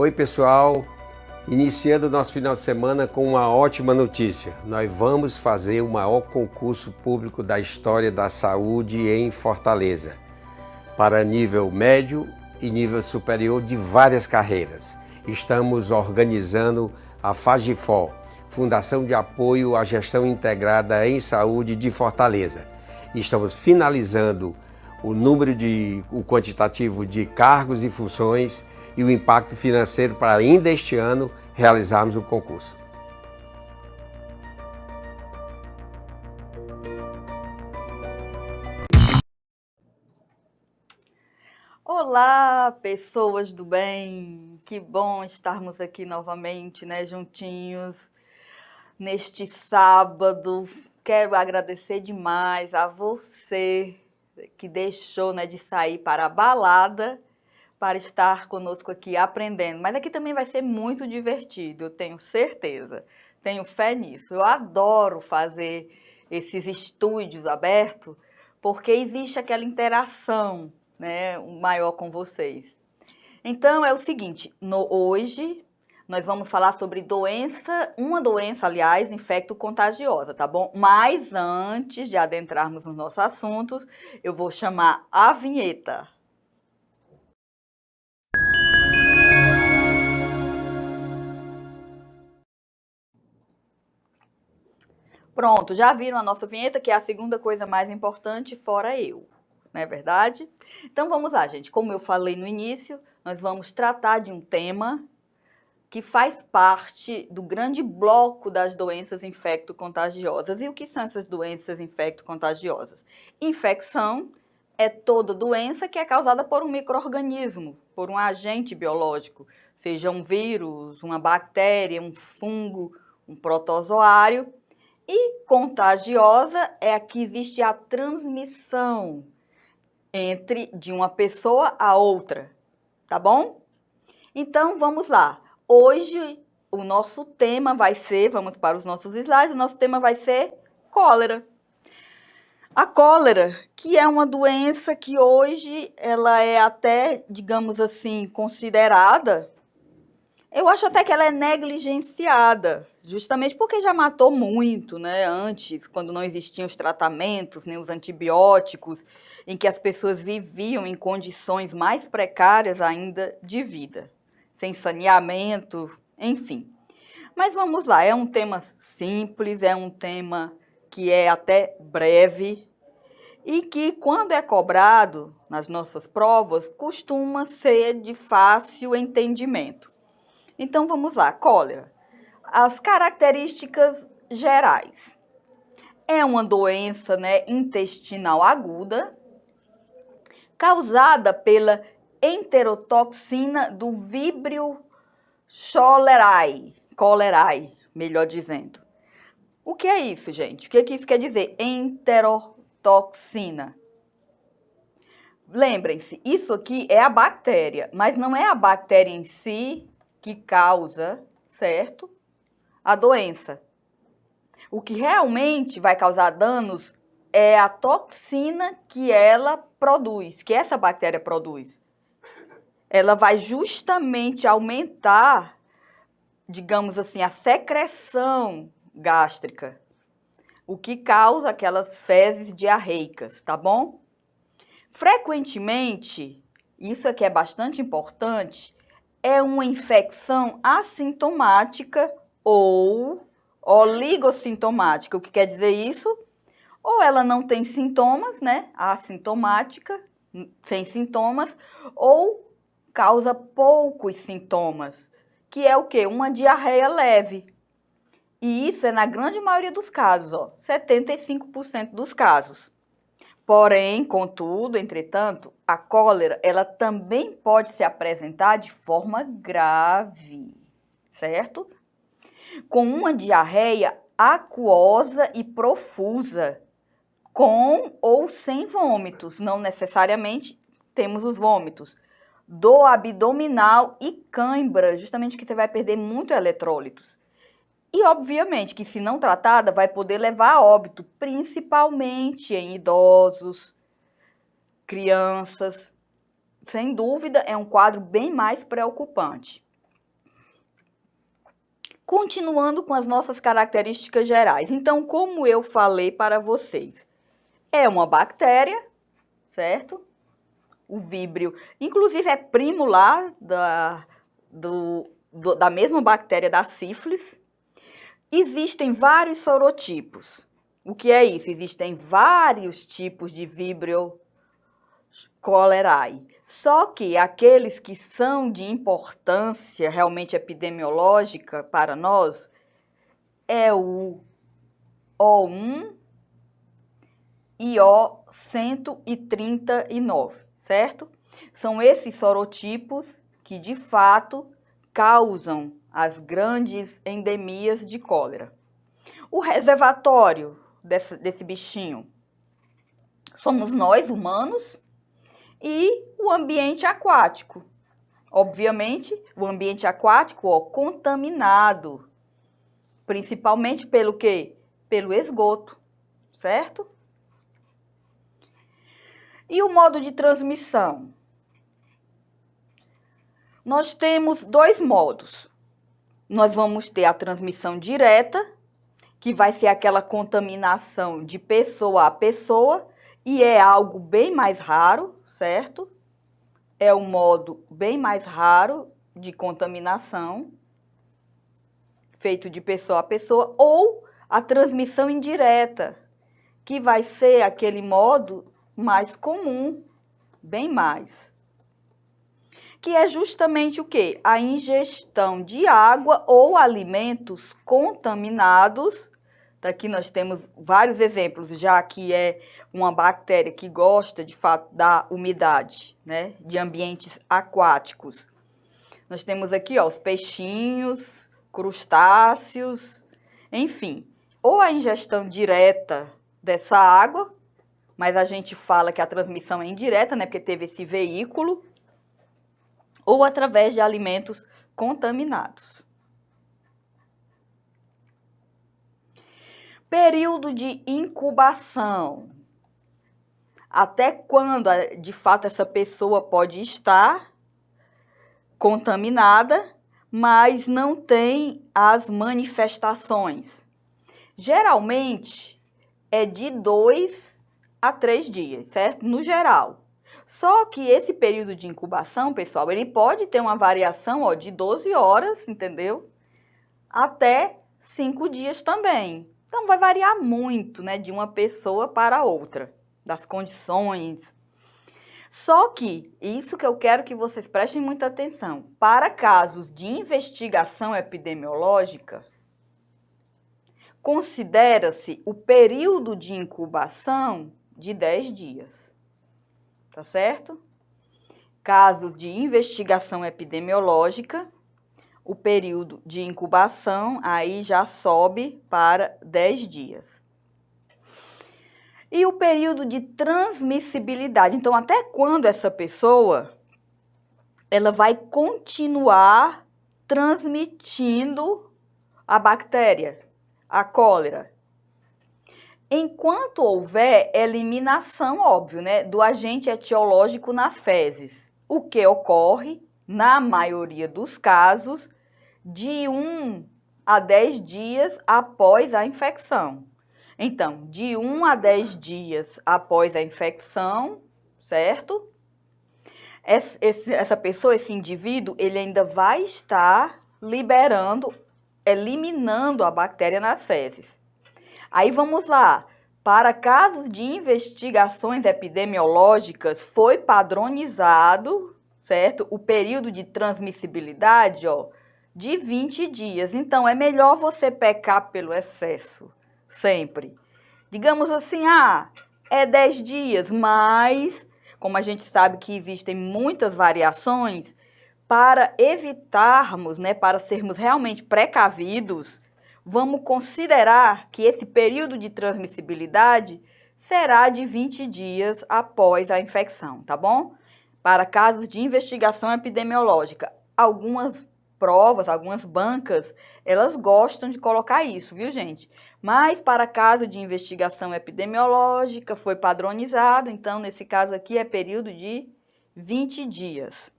Oi pessoal, iniciando o nosso final de semana com uma ótima notícia. Nós vamos fazer o maior concurso público da história da saúde em Fortaleza, para nível médio e nível superior de várias carreiras. Estamos organizando a FAGIFOR, Fundação de Apoio à Gestão Integrada em Saúde de Fortaleza. Estamos finalizando o quantitativo de cargos e funções e o impacto financeiro para ainda este ano realizarmos o concurso. Olá, pessoas do bem! Que bom estarmos aqui novamente, né, juntinhos, neste sábado. Quero agradecer demais a você que deixou, né, de sair para a balada para estar conosco aqui aprendendo. Mas aqui também vai ser muito divertido, eu tenho certeza, tenho fé nisso. Eu adoro fazer esses estúdios abertos porque existe aquela interação, né, maior com vocês. Então é o seguinte, hoje nós vamos falar sobre uma doença, aliás, infecto-contagiosa, tá bom? Mas antes de adentrarmos nos nossos assuntos, eu vou chamar a vinheta. Pronto, já viram a nossa vinheta, que é a segunda coisa mais importante, fora eu, não é verdade? Então vamos lá, gente. Como eu falei no início, nós vamos tratar de um tema que faz parte do grande bloco das doenças infecto-contagiosas. E o que são essas doenças infecto-contagiosas? Infecção é toda doença que é causada por um micro-organismo, por um agente biológico, seja um vírus, uma bactéria, um fungo, um protozoário. E contagiosa é a que existe a transmissão de uma pessoa a outra, tá bom? Então, vamos lá. Hoje, o nosso tema vai ser, vamos para os nossos slides, o nosso tema vai ser cólera. A cólera, que é uma doença que hoje ela é até, digamos assim, considerada, eu acho até que ela é negligenciada, justamente porque já matou muito, né? Antes, quando não existiam os tratamentos, nem os antibióticos, em que as pessoas viviam em condições mais precárias ainda de vida, sem saneamento, enfim. Mas vamos lá, é um tema simples, é um tema que é até breve e que, quando é cobrado nas nossas provas, costuma ser de fácil entendimento. Então, vamos lá, cólera. As características gerais. É uma doença, né, intestinal aguda, causada pela enterotoxina do Vibrio cholerae, melhor dizendo. O que é isso, gente? O que isso quer dizer? Enterotoxina. Lembrem-se, isso aqui é a bactéria, mas não é a bactéria em si que causa, certo? A doença. O que realmente vai causar danos é a toxina que ela produz, que essa bactéria produz. Ela vai justamente aumentar, digamos assim, a secreção gástrica, o que causa aquelas fezes diarreicas, tá bom? Frequentemente, isso aqui é bastante importante, é uma infecção assintomática ou oligossintomática. O que quer dizer isso? Ou ela não tem sintomas, né? Assintomática, sem sintomas, ou causa poucos sintomas, que é o quê? Uma diarreia leve. E isso é na grande maioria dos casos, ó, 75% dos casos. Porém, contudo, entretanto, a cólera, ela também pode se apresentar de forma grave, certo? Com uma diarreia aquosa e profusa, com ou sem vômitos, não necessariamente temos os vômitos, dor abdominal e cãibra, justamente que você vai perder muito eletrólitos. E, obviamente, que se não tratada, vai poder levar a óbito, principalmente em idosos, crianças. Sem dúvida, é um quadro bem mais preocupante. Continuando com as nossas características gerais. Então, como eu falei para vocês, é uma bactéria, certo? O víbrio, inclusive, é primo lá da mesma bactéria da sífilis. Existem vários sorotipos. O que é isso? Existem vários tipos de Vibrio cholerae. Só que aqueles que são de importância realmente epidemiológica para nós é o O1 e O139, certo? São esses sorotipos que, de fato, causam as grandes endemias de cólera. O reservatório desse bichinho somos nós, humanos, e o ambiente aquático. Obviamente, o ambiente aquático, contaminado, principalmente pelo quê? Pelo esgoto, certo? E o modo de transmissão? Nós temos dois modos. Nós vamos ter a transmissão direta, que vai ser aquela contaminação de pessoa a pessoa, e é algo bem mais raro, certo? É um modo bem mais raro de contaminação, feito de pessoa a pessoa, ou a transmissão indireta, que vai ser aquele modo mais comum, bem mais. Que é justamente o quê? A ingestão de água ou alimentos contaminados. Daqui nós temos vários exemplos, já que é uma bactéria que gosta, de fato, da umidade, né? De ambientes aquáticos. Nós temos aqui, ó, os peixinhos, crustáceos, enfim. Ou a ingestão direta dessa água, mas a gente fala que a transmissão é indireta, né? Porque teve esse veículo. Ou através de alimentos contaminados. Período de incubação. Até quando, de fato, essa pessoa pode estar contaminada, mas não tem as manifestações. Geralmente, é de 2 a 3 dias, certo? No geral. Só que esse período de incubação, pessoal, ele pode ter uma variação, ó, de 12 horas, entendeu? Até 5 dias também. Então, vai variar muito, né, de uma pessoa para outra, das condições. Só que, isso que eu quero que vocês prestem muita atenção, para casos de investigação epidemiológica, considera-se o período de incubação de 10 dias. Tá certo? Casos de investigação epidemiológica, o período de incubação aí já sobe para 10 dias. E o período de transmissibilidade, então até quando essa pessoa ela vai continuar transmitindo a bactéria, a cólera? Enquanto houver eliminação, óbvio, né, do agente etiológico nas fezes, o que ocorre, na maioria dos casos, de 1 a 10 dias após a infecção. Então, de 1 a 10 dias após a infecção, certo? Essa pessoa, esse indivíduo, ele ainda vai estar eliminando a bactéria nas fezes. Aí vamos lá, para casos de investigações epidemiológicas foi padronizado, certo? O período de transmissibilidade, ó, de 20 dias. Então, é melhor você pecar pelo excesso, sempre. Digamos assim, é 10 dias, mas, como a gente sabe que existem muitas variações, para evitarmos, né, para sermos realmente precavidos, vamos considerar que esse período de transmissibilidade será de 20 dias após a infecção, tá bom? Para casos de investigação epidemiológica, algumas provas, algumas bancas, elas gostam de colocar isso, viu, gente? Mas para caso de investigação epidemiológica foi padronizado, então nesse caso aqui é período de 20 dias.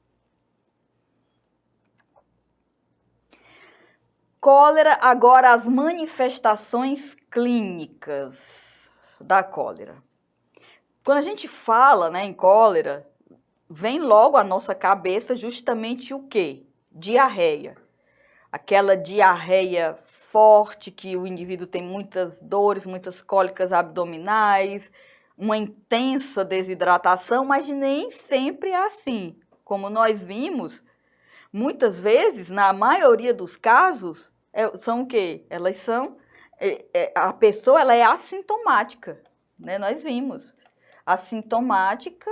Cólera, agora as manifestações clínicas da cólera. Quando a gente fala, né, em cólera, vem logo à nossa cabeça justamente o quê? Diarreia. Aquela diarreia forte que o indivíduo tem muitas dores, muitas cólicas abdominais, uma intensa desidratação, mas nem sempre é assim. Como nós vimos, muitas vezes, na maioria dos casos, são o quê? Elas são... a pessoa ela é assintomática, né? Nós vimos. Assintomática,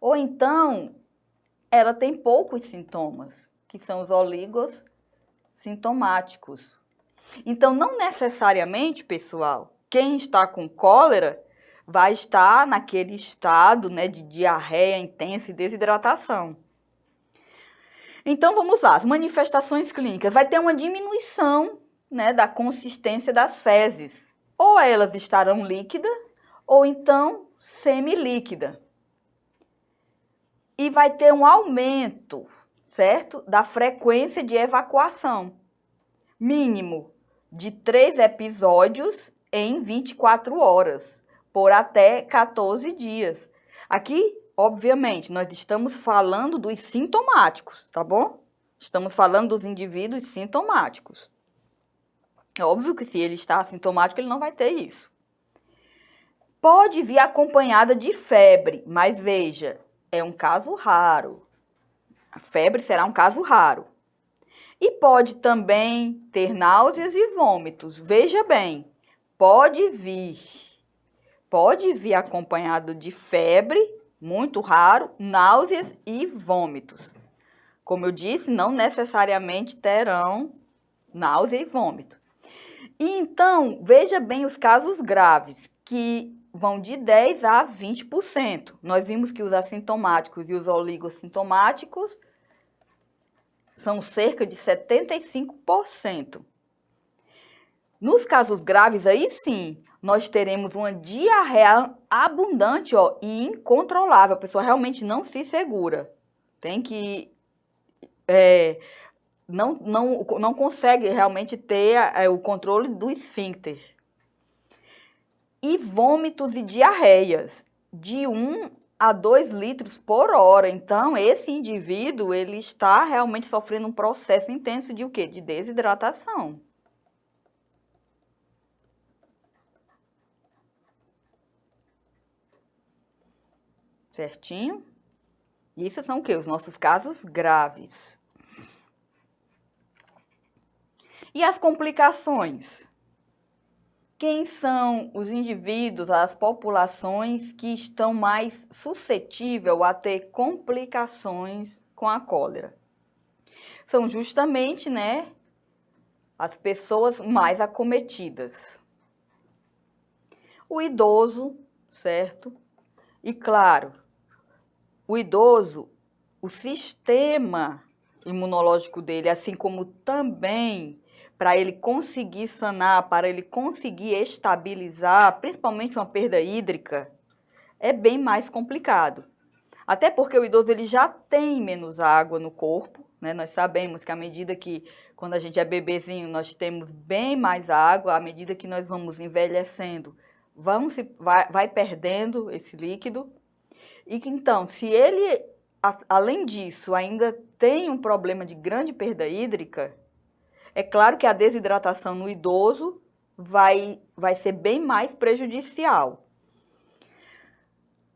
ou então ela tem poucos sintomas, que são os oligossintomáticos. Então, não necessariamente, pessoal, quem está com cólera vai estar naquele estado, né, de diarreia intensa e desidratação. Então, vamos lá, as manifestações clínicas. Vai ter uma diminuição, né, da consistência das fezes. Ou elas estarão líquidas, ou então semilíquida. E vai ter um aumento, certo? Da frequência de evacuação. Mínimo de 3 episódios em 24 horas, por até 14 dias. Aqui, obviamente, nós estamos falando dos sintomáticos, tá bom? Estamos falando dos indivíduos sintomáticos. É óbvio que se ele está assintomático, ele não vai ter isso. Pode vir acompanhada de febre, mas veja, é um caso raro. A febre será um caso raro. E pode também ter náuseas e vômitos. Veja bem, pode vir acompanhado de febre, muito raro, náuseas e vômitos. Como eu disse, não necessariamente terão náusea e vômito. E então, veja bem os casos graves, que vão de 10% a 20%. Nós vimos que os assintomáticos e os oligossintomáticos são cerca de 75%. Nos casos graves, aí sim, nós teremos uma diarreia abundante, e incontrolável. A pessoa realmente não se segura. Tem que... não consegue realmente ter o controle do esfíncter. E vômitos e diarreias de 1 a 2 litros por hora. Então, esse indivíduo, ele está realmente sofrendo um processo intenso de o quê? De desidratação. Certinho? Isso são o quê? Os nossos casos graves. E as complicações? Quem são os indivíduos, as populações que estão mais suscetíveis a ter complicações com a cólera? São justamente, né, as pessoas mais acometidas. O idoso, certo? E claro, o idoso, o sistema imunológico dele, assim como também para ele conseguir sanar, para ele conseguir estabilizar, principalmente uma perda hídrica, é bem mais complicado. Até porque o idoso ele já tem menos água no corpo, né? Nós sabemos que à medida que, quando a gente é bebezinho, nós temos bem mais água, à medida que nós vamos envelhecendo, vai perdendo esse líquido. E que então, se ele, além disso, ainda tem um problema de grande perda hídrica, é claro que a desidratação no idoso vai ser bem mais prejudicial.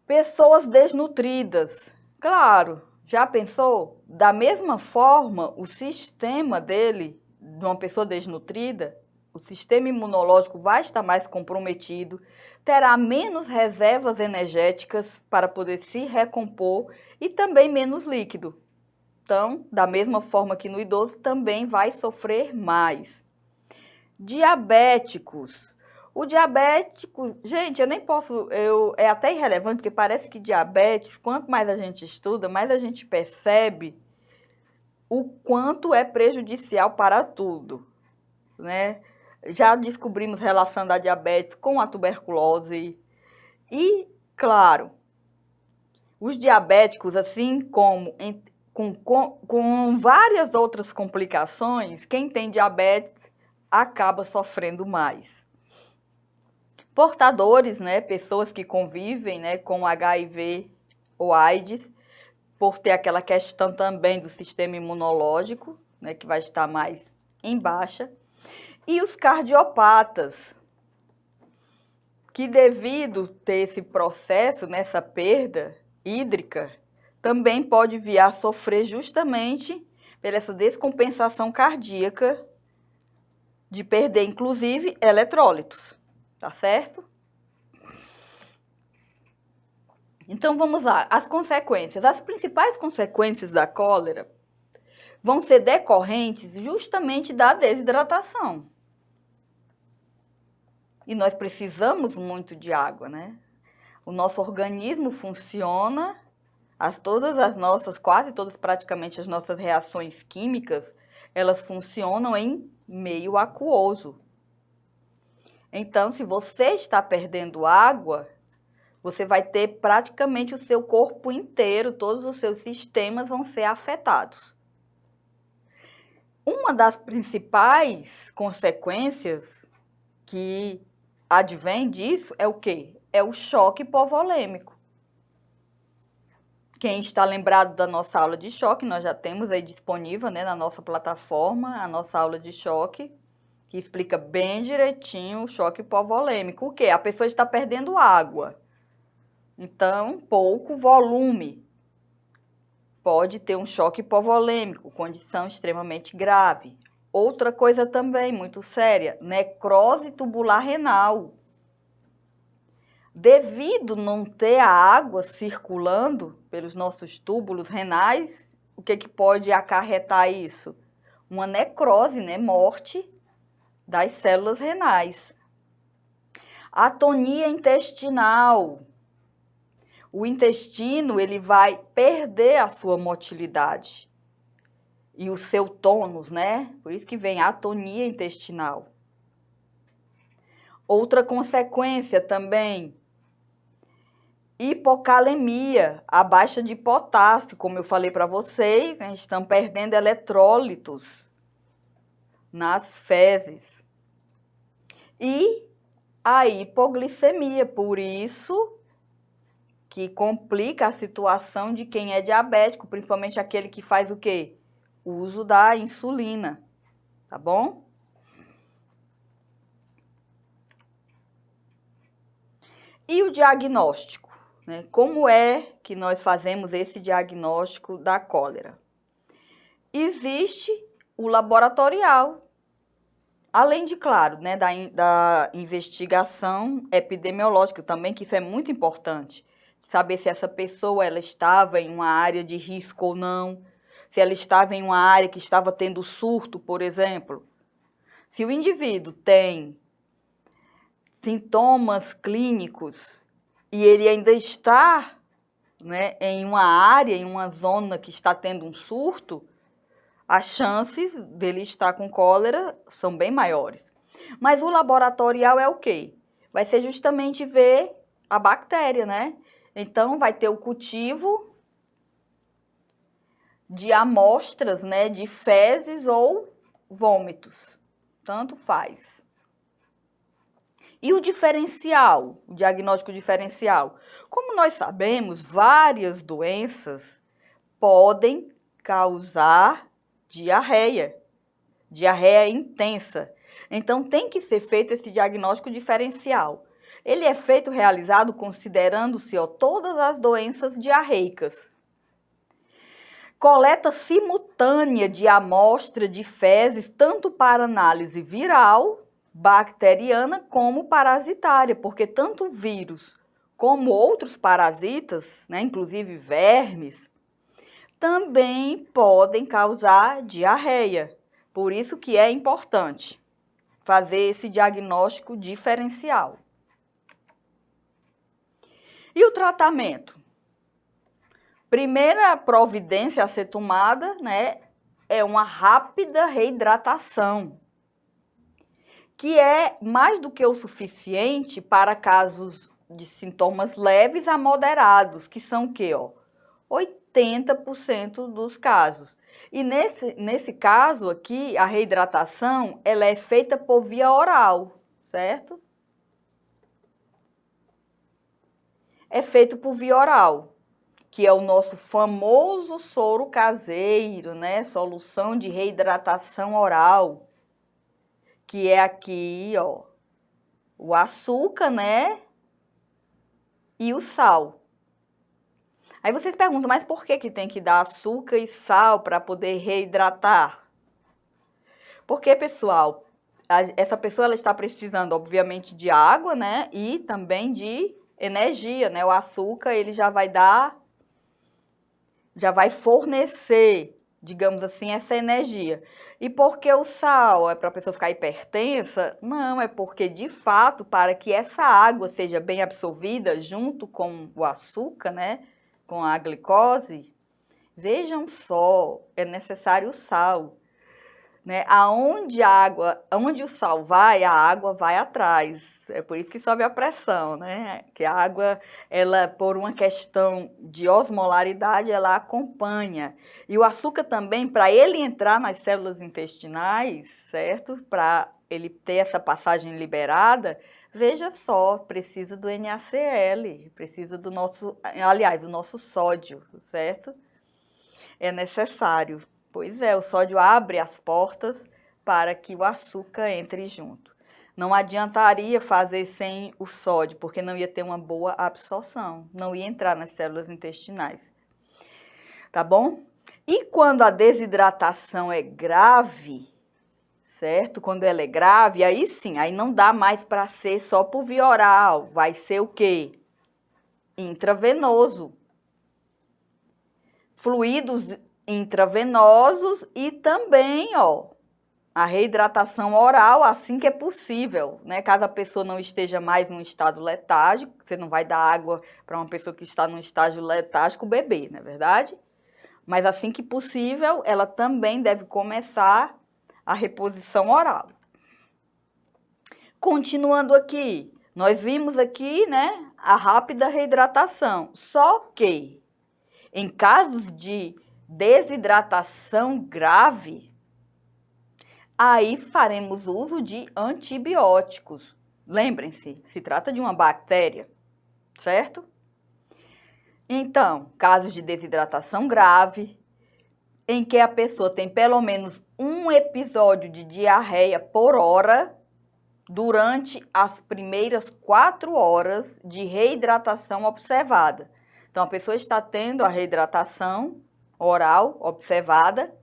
Pessoas desnutridas. Claro, já pensou? Da mesma forma, o sistema dele, de uma pessoa desnutrida, o sistema imunológico vai estar mais comprometido, terá menos reservas energéticas para poder se recompor e também menos líquido. Então, da mesma forma que no idoso, também vai sofrer mais. Diabéticos. O diabético, gente, eu nem posso, é até irrelevante, porque parece que diabetes, quanto mais a gente estuda, mais a gente percebe o quanto é prejudicial para tudo, né? Já descobrimos relação da diabetes com a tuberculose e, claro, os diabéticos, assim como com várias outras complicações, quem tem diabetes acaba sofrendo mais. Portadores, né, pessoas que convivem, né, com HIV ou AIDS, por ter aquela questão também do sistema imunológico, né, que vai estar mais em baixa. E os cardiopatas, que devido ter esse processo, nessa perda hídrica, também pode vir a sofrer justamente por essa descompensação cardíaca de perder, inclusive, eletrólitos, tá certo? Então, vamos lá, as consequências. As principais consequências da cólera vão ser decorrentes justamente da desidratação. E nós precisamos muito de água, né? O nosso organismo funciona, quase todas praticamente as nossas reações químicas, elas funcionam em meio aquoso. Então, se você está perdendo água, você vai ter praticamente o seu corpo inteiro, todos os seus sistemas vão ser afetados. Uma das principais consequências que advém disso é o quê? É o choque hipovolêmico. Quem está lembrado da nossa aula de choque, nós já temos aí disponível, né, na nossa plataforma a nossa aula de choque, que explica bem direitinho o choque hipovolêmico. O quê? A pessoa está perdendo água, então pouco volume. Pode ter um choque hipovolêmico, condição extremamente grave. Outra coisa também muito séria, necrose tubular renal. Devido não ter a água circulando pelos nossos túbulos renais, o que pode acarretar isso? Uma necrose, né? Morte das células renais. Atonia intestinal. O intestino, ele vai perder a sua motilidade e o seu tônus, né? Por isso que vem a atonia intestinal. Outra consequência também, hipocalemia, a baixa de potássio, como eu falei para vocês, né? Estão perdendo eletrólitos nas fezes. E a hipoglicemia, por isso que complica a situação de quem é diabético, principalmente aquele que faz o quê? O uso da insulina, tá bom? E o diagnóstico, né? Como é que nós fazemos esse diagnóstico da cólera? Existe o laboratorial, além de, claro, né, da investigação epidemiológica também, que isso é muito importante. Saber se essa pessoa ela estava em uma área de risco ou não, se ela estava em uma área que estava tendo surto, por exemplo. Se o indivíduo tem sintomas clínicos e ele ainda está, né, em uma área, em uma zona que está tendo um surto, as chances dele estar com cólera são bem maiores. Mas o laboratorial é o quê? Vai ser justamente ver a bactéria, né? Então, vai ter o cultivo de amostras, né, de fezes ou vômitos. Tanto faz. E o diferencial, o diagnóstico diferencial? Como nós sabemos, várias doenças podem causar diarreia intensa. Então, tem que ser feito esse diagnóstico diferencial. Ele é realizado considerando-se todas as doenças diarreicas. Coleta simultânea de amostra de fezes, tanto para análise viral, bacteriana, como parasitária, porque tanto o vírus como outros parasitas, né, inclusive vermes, também podem causar diarreia. Por isso que é importante fazer esse diagnóstico diferencial. E o tratamento? Primeira providência a ser tomada, né, é uma rápida reidratação, que é mais do que o suficiente para casos de sintomas leves a moderados, que são o quê? 80% dos casos. E nesse caso aqui, a reidratação, ela é feita por via oral, certo? É feito por via oral, que é o nosso famoso soro caseiro, né? Solução de reidratação oral, que é aqui, ó, o açúcar, né? E o sal. Aí vocês perguntam, mas por que tem que dar açúcar e sal para poder reidratar? Porque, pessoal, essa pessoa ela está precisando, obviamente, de água, né? E também de energia, né? O açúcar, ele já vai fornecer, digamos assim, essa energia. E por que o sal? É para a pessoa ficar hipertensa? Não, é porque, de fato, para que essa água seja bem absorvida junto com o açúcar, né? Com a glicose, vejam só, é necessário o sal, né? Onde o sal vai, a água vai atrás. É por isso que sobe a pressão, né? Que a água, ela, por uma questão de osmolaridade, ela acompanha. E o açúcar também, para ele entrar nas células intestinais, certo? Para ele ter essa passagem liberada, veja só, precisa do NaCl, precisa do nosso sódio, certo? É necessário. Pois é, o sódio abre as portas para que o açúcar entre junto. Não adiantaria fazer sem o sódio, porque não ia ter uma boa absorção, não ia entrar nas células intestinais. Tá bom? E quando a desidratação é grave, certo? Quando ela é grave, aí sim, aí não dá mais para ser só por via oral, vai ser o quê? Intravenoso. Fluidos intravenosos e também, ó, a reidratação oral assim que é possível, né? Caso a pessoa não esteja mais num estado letárgico, você não vai dar água para uma pessoa que está num estágio letárgico beber, não é verdade? Mas assim que possível, ela também deve começar a reposição oral. Continuando aqui, nós vimos aqui, né, a rápida reidratação, só que em casos de desidratação grave, aí faremos uso de antibióticos. Lembrem-se, se trata de uma bactéria, certo? Então, casos de desidratação grave, em que a pessoa tem pelo menos um episódio de diarreia por hora durante as primeiras 4 horas de reidratação observada. Então, a pessoa está tendo a reidratação oral observada,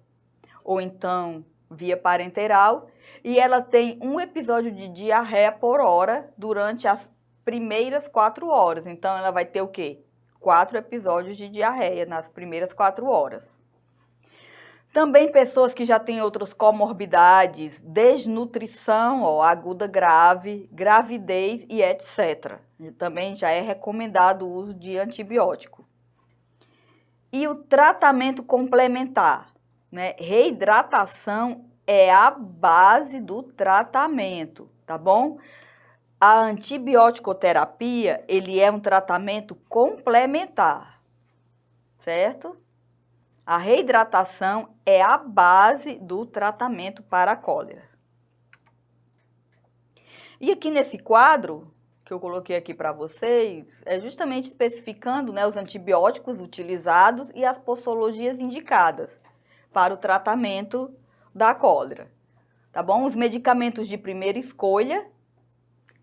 ou então via parenteral, e ela tem um episódio de diarreia por hora durante as primeiras 4 horas. Então, ela vai ter o quê? 4 episódios de diarreia nas primeiras 4 horas. Também pessoas que já têm outras comorbidades, desnutrição aguda grave, gravidez e etc. Também já é recomendado o uso de antibiótico. E o tratamento complementar, né? Reidratação é a base do tratamento, tá bom? A antibiótico-terapia, ele é um tratamento complementar, certo? A reidratação é a base do tratamento para a cólera. E aqui nesse quadro, que eu coloquei aqui para vocês, é justamente especificando, né, os antibióticos utilizados e as posologias indicadas para o tratamento da cólera. Tá bom? Os medicamentos de primeira escolha,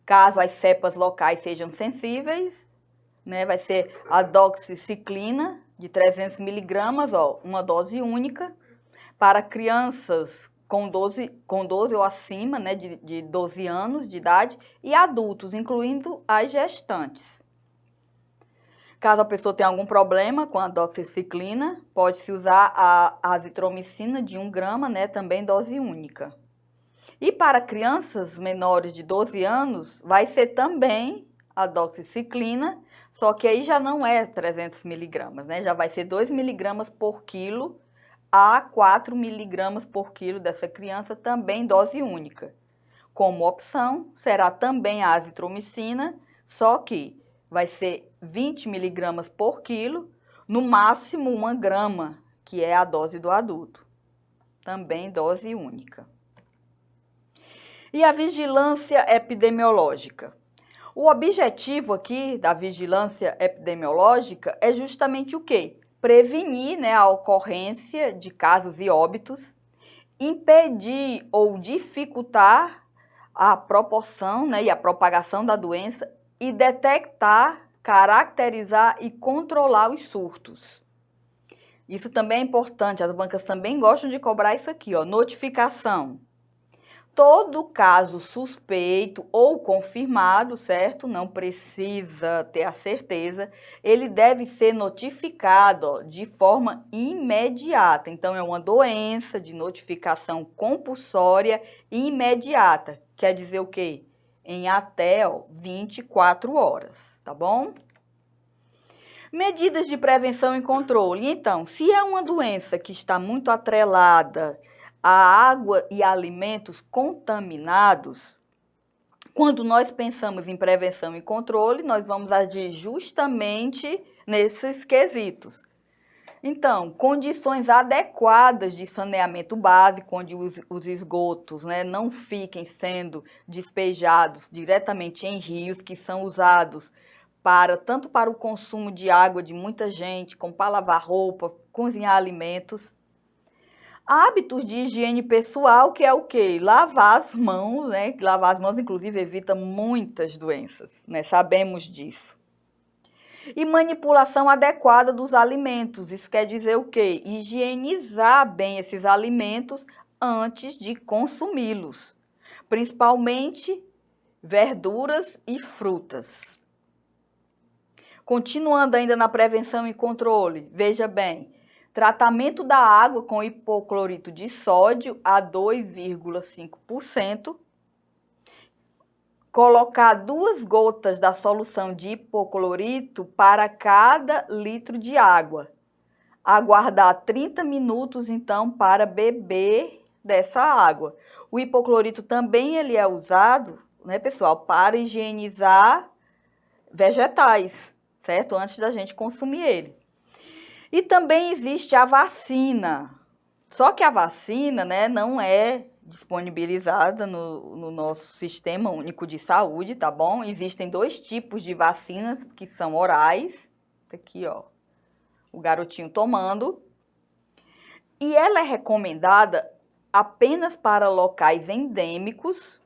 caso as cepas locais sejam sensíveis, né, vai ser a doxiciclina, de 300 miligramas, uma dose única, para crianças com 12 ou acima, né, de 12 anos de idade, e adultos, incluindo as gestantes. Caso a pessoa tenha algum problema com a doxiciclina, pode-se usar a azitromicina de 1 grama, né, também dose única. E para crianças menores de 12 anos, vai ser também a doxiciclina, só que aí já não é 300 miligramas, né? Já vai ser 2 miligramas por quilo a 4 miligramas por quilo dessa criança, também dose única. Como opção, será também a azitromicina, só que vai ser 20 miligramas por quilo, no máximo 1 grama, que é a dose do adulto. Também dose única. E a vigilância epidemiológica. O objetivo aqui da vigilância epidemiológica é justamente o quê? Prevenir, né, a ocorrência de casos e óbitos, impedir ou dificultar a proporção, né, e a propagação da doença e detectar, caracterizar e controlar os surtos. Isso também é importante, as bancas também gostam de cobrar isso aqui, ó, notificação. Todo caso suspeito ou confirmado, certo? Não precisa ter a certeza, ele deve ser notificado, ó, de forma imediata. Então, é uma doença de notificação compulsória e imediata. Quer dizer o quê? Em até 24 horas, tá bom? Medidas de prevenção e controle. Então, se é uma doença que está muito atrelada a água e alimentos contaminados, quando nós pensamos em prevenção e controle, nós vamos agir justamente nesses quesitos. Então, condições adequadas de saneamento básico, onde os esgotos, né, não fiquem sendo despejados diretamente em rios que são usados tanto para o consumo de água de muita gente, como para lavar roupa, cozinhar alimentos. Hábitos de higiene pessoal, que é o quê? Lavar as mãos, né? Lavar as mãos, inclusive, evita muitas doenças, né? Sabemos disso. E manipulação adequada dos alimentos. Isso quer dizer o quê? Higienizar bem esses alimentos antes de consumi-los. Principalmente verduras e frutas. Continuando ainda na prevenção e controle, veja bem. Tratamento da água com hipoclorito de sódio a 2,5%. Colocar 2 gotas da solução de hipoclorito para cada litro de água. Aguardar 30 minutos, então, para beber dessa água. O hipoclorito também ele é usado, né, pessoal, para higienizar vegetais, certo? Antes da gente consumir ele. E também existe a vacina. Só que a vacina, né, não é disponibilizada no nosso Sistema Único de Saúde, tá bom? Existem 2 tipos de vacinas que são orais. Aqui, ó, o garotinho tomando. E ela é recomendada apenas para locais endêmicos,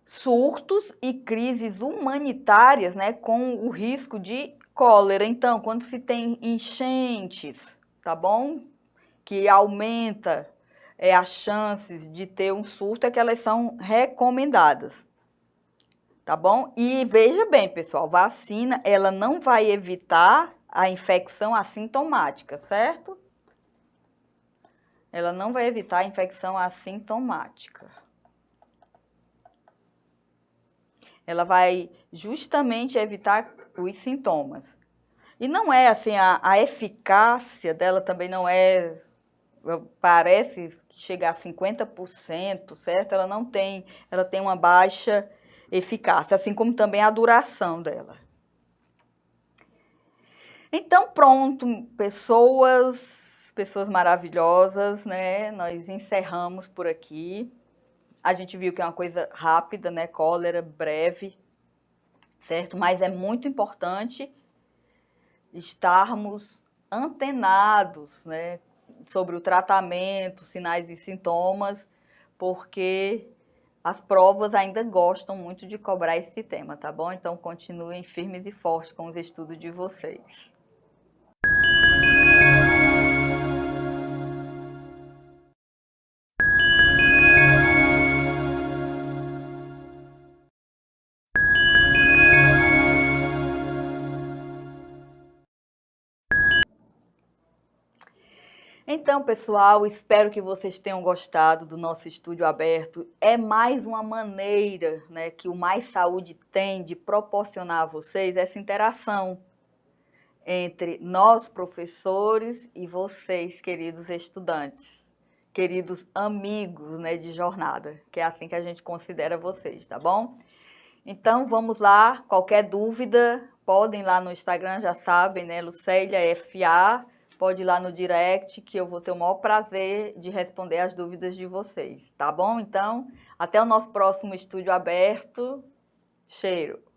surtos e crises humanitárias, né, com o risco de cólera. Então, quando se tem enchentes, tá bom? Que aumenta as chances de ter um surto, é que elas são recomendadas, tá bom? E veja bem, pessoal, vacina, ela não vai evitar a infecção assintomática, certo? Ela não vai evitar a infecção assintomática. Ela vai justamente evitar os sintomas. E não é assim, a eficácia dela também não é, parece chegar a 50%, certo? Ela não tem, ela tem uma baixa eficácia, assim como também a duração dela. Então, pronto, pessoas maravilhosas, né? Nós encerramos por aqui. A gente viu que é uma coisa rápida, né? Cólera, breve, certo? Mas é muito importante estarmos antenados, né, sobre o tratamento, sinais e sintomas, porque as provas ainda gostam muito de cobrar esse tema, tá bom? Então, continuem firmes e fortes com os estudos de vocês. Então, pessoal, espero que vocês tenham gostado do nosso estúdio aberto. É mais uma maneira, né, que o Mais Saúde tem de proporcionar a vocês essa interação entre nós, professores, e vocês, queridos estudantes, queridos amigos, né, de jornada, que é assim que a gente considera vocês, tá bom? Então, vamos lá. Qualquer dúvida, podem ir lá no Instagram, já sabem, né? Lucélia FA, pode ir lá no direct, que eu vou ter o maior prazer de responder as dúvidas de vocês, tá bom? Então, até o nosso próximo estúdio aberto. Cheiro!